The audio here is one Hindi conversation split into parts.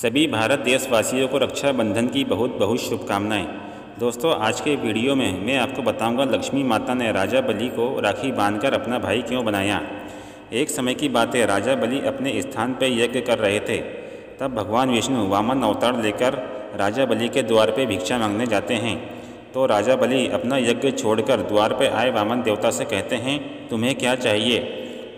सभी भारत देशवासियों को रक्षाबंधन की बहुत बहुत शुभकामनाएं। दोस्तों, आज के वीडियो में मैं आपको बताऊंगा लक्ष्मी माता ने राजा बलि को राखी बांधकर अपना भाई क्यों बनाया। एक समय की बात है, राजा बलि अपने स्थान पर यज्ञ कर रहे थे। तब भगवान विष्णु वामन अवतार लेकर राजा बलि के द्वार पर भिक्षा मांगने जाते हैं। तो राजा बलि अपना यज्ञ छोड़कर द्वार पर आए वामन देवता से कहते हैं, तुम्हें क्या चाहिए।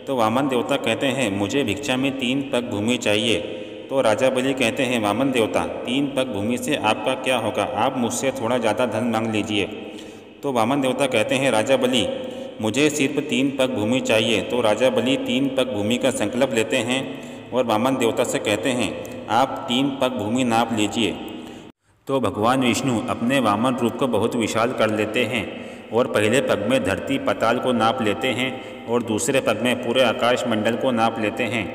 तो वामन देवता कहते हैं, मुझे भिक्षा में 3 पग भूमि चाहिए। तो राजा बलि कहते हैं, वामन देवता 3 पग भूमि से आपका क्या होगा, आप मुझसे थोड़ा ज़्यादा धन मांग लीजिए। तो वामन देवता कहते हैं, राजा बलि मुझे सिर्फ 3 पग भूमि चाहिए। तो राजा बलि 3 पग भूमि का संकल्प लेते हैं और वामन देवता से कहते हैं, आप 3 पग भूमि नाप लीजिए। तो भगवान विष्णु अपने वामन रूप को बहुत विशाल कर लेते हैं और पहले पग में धरती पाताल को नाप लेते हैं और दूसरे पग में पूरे आकाश मंडल को नाप लेते हैं।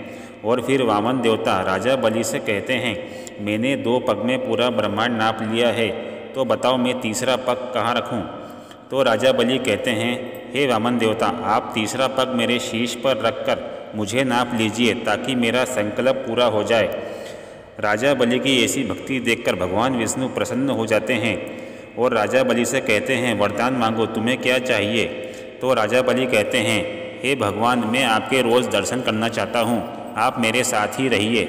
और फिर वामन देवता राजा बलि से कहते हैं, मैंने 2 पग में पूरा ब्रह्मांड नाप लिया है, तो बताओ मैं तीसरा पग कहाँ रखूँ। तो राजा बलि कहते हैं, हे वामन देवता, आप तीसरा पग मेरे शीश पर रखकर मुझे नाप लीजिए ताकि मेरा संकल्प पूरा हो जाए। राजा बलि की ऐसी भक्ति देखकर भगवान विष्णु प्रसन्न हो जाते हैं और राजा बलि से कहते हैं, वरदान मांगो, तुम्हें क्या चाहिए। तो राजा बलि कहते हैं, हे भगवान, मैं आपके रोज़ दर्शन करना चाहता हूँ, आप मेरे साथ ही रहिए।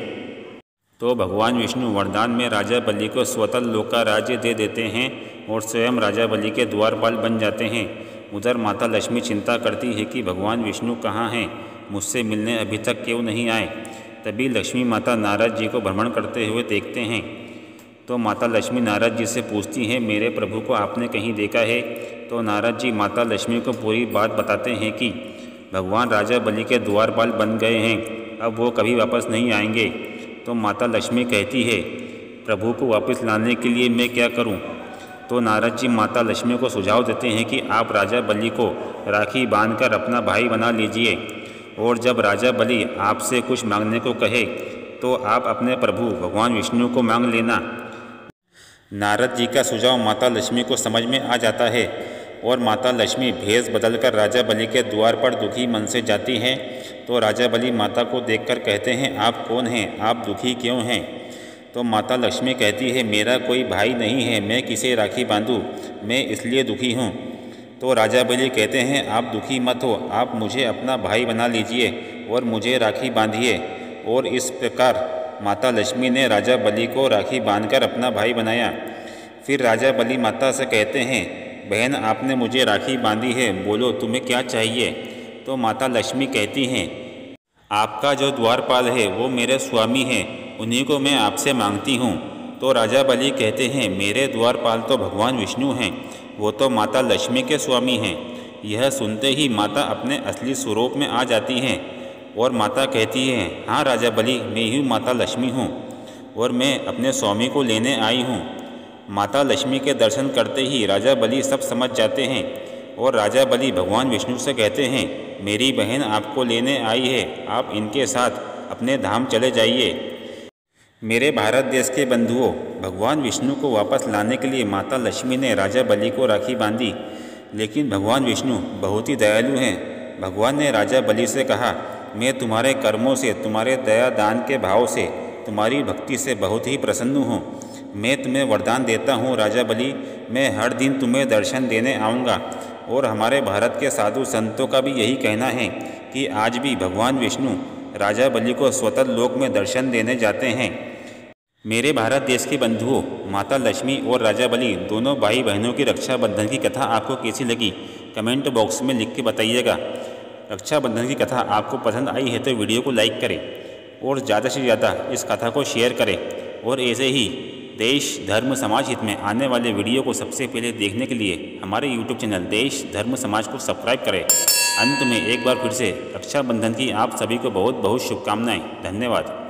तो भगवान विष्णु वरदान में राजा बलि को स्वतल लोक का राज्य दे देते हैं और स्वयं राजा बलि के द्वारपाल बन जाते हैं। उधर माता लक्ष्मी चिंता करती है कि भगवान विष्णु कहाँ हैं, मुझसे मिलने अभी तक क्यों नहीं आए। तभी लक्ष्मी माता नारद जी को भ्रमण करते हुए देखते हैं। तो माता लक्ष्मी नारद जी से पूछती हैं, मेरे प्रभु को आपने कहीं देखा है। तो नारद जी माता लक्ष्मी को पूरी बात बताते हैं कि भगवान राजा बलि के द्वारपाल बन गए हैं, अब वो कभी वापस नहीं आएंगे। तो माता लक्ष्मी कहती है, प्रभु को वापस लाने के लिए मैं क्या करूं। तो नारद जी माता लक्ष्मी को सुझाव देते हैं कि आप राजा बलि को राखी बांधकर अपना भाई बना लीजिए और जब राजा बलि आपसे कुछ मांगने को कहे तो आप अपने प्रभु भगवान विष्णु को मांग लेना। नारद जी का सुझाव माता लक्ष्मी को समझ में आ जाता है और माता लक्ष्मी भेष बदलकर राजा बलि के द्वार पर दुखी मन से जाती हैं। तो राजा बलि माता को देखकर कहते हैं, आप कौन हैं, आप दुखी क्यों हैं। तो माता लक्ष्मी कहती है, मेरा कोई भाई नहीं है, मैं किसे राखी बांधूं, मैं इसलिए दुखी हूँ। तो राजा बलि कहते हैं, आप दुखी मत हो, आप मुझे अपना भाई बना लीजिए और मुझे राखी बांधिए। और इस प्रकार माता लक्ष्मी ने राजा बलि को राखी बांधकर अपना भाई बनाया। फिर राजा बलि माता से कहते हैं, बहन, आपने मुझे राखी बांधी है, बोलो तुम्हें क्या चाहिए। तो माता लक्ष्मी कहती हैं, आपका जो द्वारपाल है वो मेरे स्वामी हैं, उन्हीं को मैं आपसे मांगती हूँ। तो राजा बलि कहते हैं, मेरे द्वारपाल तो भगवान विष्णु हैं, वो तो माता लक्ष्मी के स्वामी हैं। यह सुनते ही माता अपने असली स्वरूप में आ जाती हैं और माता कहती है, हाँ राजा बलि, मैं ही माता लक्ष्मी हूँ और मैं अपने स्वामी को लेने आई हूँ। माता लक्ष्मी के दर्शन करते ही राजा बलि सब समझ जाते हैं और राजा बलि भगवान विष्णु से कहते हैं, मेरी बहन आपको लेने आई है, आप इनके साथ अपने धाम चले जाइए। मेरे भारत देश के बंधुओं, भगवान विष्णु को वापस लाने के लिए माता लक्ष्मी ने राजा बलि को राखी बांधी, लेकिन भगवान विष्णु बहुत ही दयालु हैं। भगवान ने राजा बलि से कहा, मैं तुम्हारे कर्मों से, तुम्हारे दया दान के भाव से, तुम्हारी भक्ति से बहुत ही प्रसन्न हूँ। मैं तुम्हें वरदान देता हूँ राजा बलि, मैं हर दिन तुम्हें दर्शन देने आऊँगा। और हमारे भारत के साधु संतों का भी यही कहना है कि आज भी भगवान विष्णु राजा बलि को स्वतल लोक में दर्शन देने जाते हैं। मेरे भारत देश के बंधुओं, माता लक्ष्मी और राजा बलि दोनों भाई बहनों की रक्षाबंधन की कथा आपको कैसी लगी, कमेंट बॉक्स में लिख के बताइएगा। रक्षाबंधन की कथा आपको पसंद आई है तो वीडियो को लाइक करें और ज़्यादा से ज़्यादा इस कथा को शेयर करें और ऐसे ही देश धर्म समाज हित में आने वाले वीडियो को सबसे पहले देखने के लिए हमारे यूट्यूब चैनल देश धर्म समाज को सब्सक्राइब करें। अंत में एक बार फिर से रक्षाबंधन की आप सभी को बहुत बहुत शुभकामनाएं। धन्यवाद।